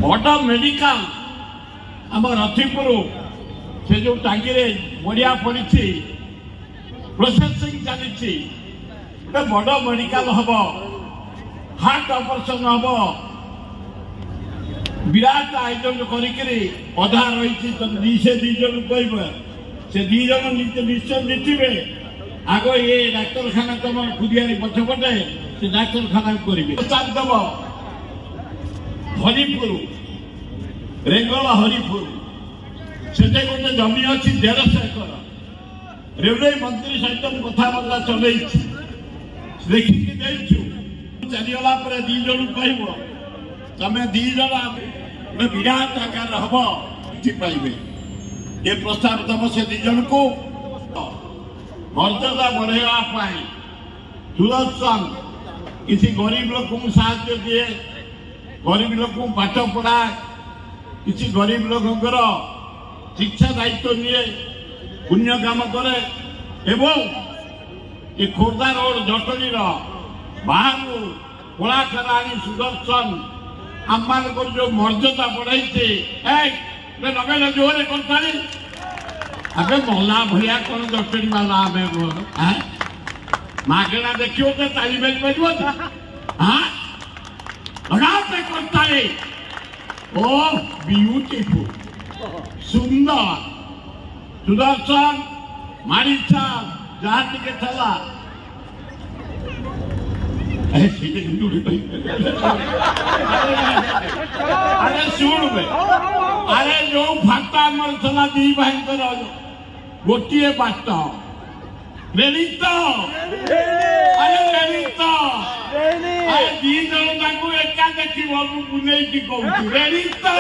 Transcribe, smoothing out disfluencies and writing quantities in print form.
बड़ मेडिकल आम रथिपुर से जो टांगी बढ़िया पड़ी प्रोसेसिंग चली बड़ मेडिकल हम हार्ट ऑपरेशन हम विराट आयोजन करा रही से दीज कह से दीज निश्चय जीतवे आग ये डाक्तखाना तुम खुदियारी पछपटे से डाक्तखाना करेंगे दब हरिपुर रेंगल हरिपुर से गोटे जमी अच्छी 150 एकर रेवरे मंत्री सहित कथबार्ता चल देखिकी चलीगला दीज कह तमें दीज गोटे विराट आकार हम पाइबे ये प्रस्ताव दब से दीज को मर्यादा बढ़ावा सुदर्शन किसी गरीब लोक साहाय्य दिए गरीब लोक पाठ पढ़ा किसी गरीब लोकर शिक्षा दायित्व निए पुण्य काम करे एवं ये खोर्धा रोड जटनी बाहर कलाकार आनी सुदर्शन आम मान जो मर्यादा बढ़ाई नगेल जोरे कर अबे मल्ला भैया कौन जटनी वाला मागेना देखियो तो ताली बज बजो हाँ करता ओ ब्यूटीफुल सुंदर सुदर्शन मारिचा जहाँ टे चला अरे शुण अरे जो फाटा मरला दी भाई गोटे बाट रेडी तो अरे दी जन एका देख बुले कहूँ रेडी तो